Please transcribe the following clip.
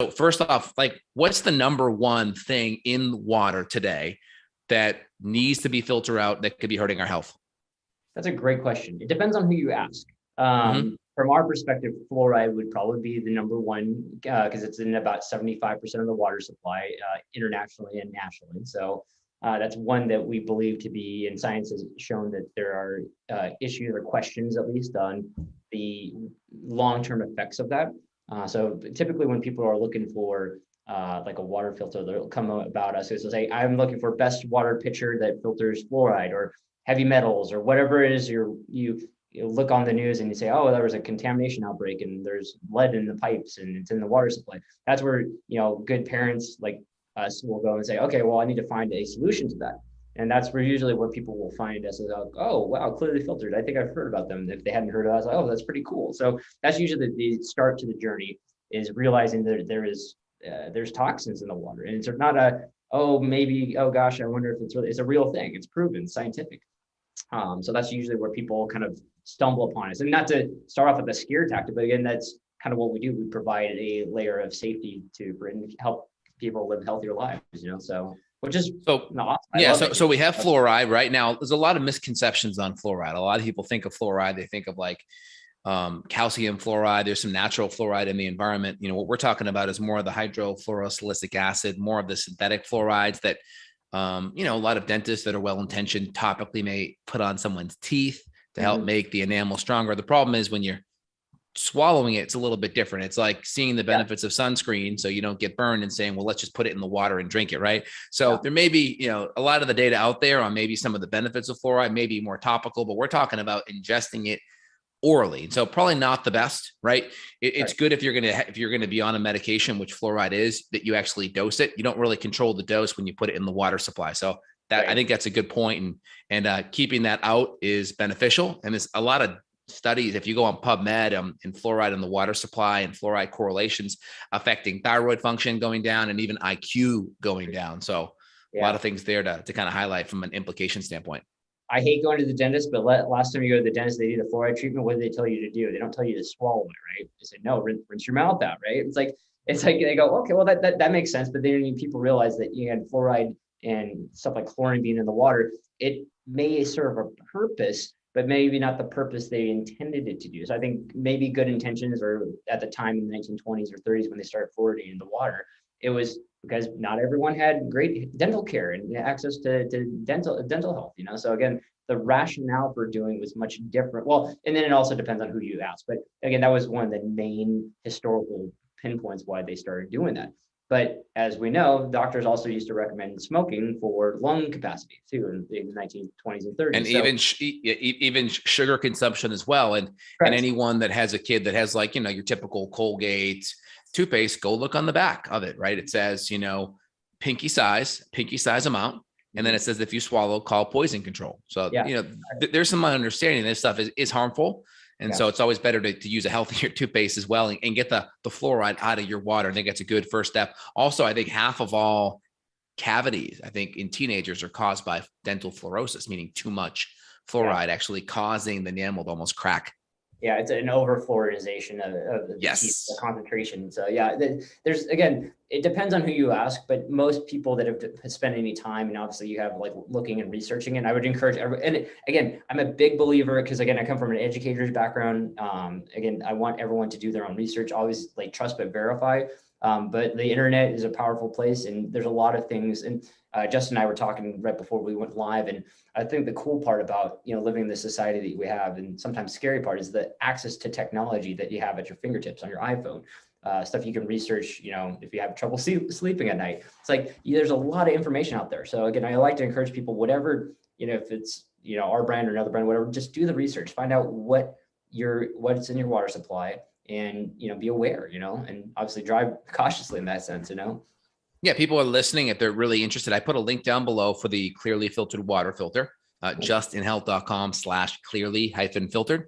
So first off, like what's the number one thing in water today that needs to be filtered out that could be hurting our health? That's a great question. It depends on who you ask. Mm-hmm. From our perspective, fluoride would probably be the number one because it's in about 75% of the water supply internationally and nationally. So that's one that we believe to be, and science has shown that there are issues or questions at least on the long-term effects of that. So typically when people are looking for like a water filter, they'll come about us. They'll say, I'm looking for best water pitcher that filters fluoride or heavy metals or whatever it is you look on the news and you say, oh, there was a contamination outbreak and there's lead in the pipes and it's in the water supply. That's where, good parents like us will go and say, okay, well, I need to find a solution to that. And that's where usually where people will find us is, oh, wow, clearly filtered. I think I've heard about them. If they hadn't heard of us, oh, that's pretty cool. So that's usually the start to the journey, is realizing that there's toxins in the water. And it's not oh, maybe, oh gosh, I wonder if it's a real thing. It's proven, scientific. So that's usually where people kind of stumble upon us. And not to start off with a scare tactic, but again, that's kind of what we do. We provide a layer of safety to help people live healthier lives, so which is awesome. Yeah. So we have fluoride right now. There's a lot of misconceptions on fluoride. A lot of people think of fluoride. They think of like calcium fluoride. There's some natural fluoride in the environment. What we're talking about is more of the hydrofluorosilicic acid, more of the synthetic fluorides that, a lot of dentists that are well-intentioned topically may put on someone's teeth to help make the enamel stronger. The problem is when you're swallowing it, it's a little bit different. It's like seeing the benefits of sunscreen so you don't get burned and saying, well, let's just put it in the water and drink it, right? So there may be, a lot of the data out there on maybe some of the benefits of fluoride, maybe more topical, but we're talking about ingesting it orally. So probably not the best, right? It's good if you're going to be on a medication, which fluoride is, that you actually dose it. You don't really control the dose when you put it in the water supply. So that I think that's a good point. And keeping that out is beneficial. And there's a lot of studies, if you go on PubMed, in fluoride in the water supply and fluoride correlations affecting thyroid function going down and even IQ going down. So a lot of things there to kind of highlight from an implication standpoint. I hate going to the dentist, but last time you go to the dentist, they do the fluoride treatment. What do they tell you to do? They don't tell you to swallow it, right? They say, no, rinse your mouth out, right? It's like they go, okay, well, that makes sense. But then people realize that you had fluoride and stuff like chlorine being in the water, it may serve a purpose, but maybe not the purpose they intended it to do. So I think maybe good intentions, or at the time in the 1920s or 30s when they started fluoridating the water, it was because not everyone had great dental care and access to dental health, So again, the rationale for doing was much different. Well, and then it also depends on who you ask. But again, that was one of the main historical pinpoints why they started doing that. But as we know, doctors also used to recommend smoking for lung capacity too in the 1920s and 30s. And even sugar consumption as well. And anyone that has a kid that has like, your typical Colgate toothpaste, go look on the back of it, right? It says, pinky size amount. And then it says, if you swallow, call poison control. So, there's some understanding this stuff is harmful. And so it's always better to use a healthier toothpaste as well and get the fluoride out of your water. I think that's a good first step. Also, I think half of all cavities, I think in teenagers, are caused by dental fluorosis, meaning too much fluoride actually causing the enamel to almost crack. Yeah, it's an over fluoridization of the teeth, the concentration. So there's, again, it depends on who you ask, but most people that have spent any time, and obviously you have like looking and researching it, I would encourage and again, I'm a big believer because again, I come from an educator's background. Again, I want everyone to do their own research, always like trust but verify. But the internet is a powerful place and there's a lot of things. And Justin and I were talking right before we went live. And I think the cool part about, living in the society that we have, and sometimes scary part, is the access to technology that you have at your fingertips on your iPhone. Stuff you can research, if you have trouble sleeping at night. It's like, there's a lot of information out there. So again, I like to encourage people, whatever, if it's, our brand or another brand, whatever, just do the research, find out what's in your water supply. And, be aware, and obviously drive cautiously in that sense, Yeah, people are listening if they're really interested. I put a link down below for the clearly filtered water filter, justinhealth.com/clearly-filtered.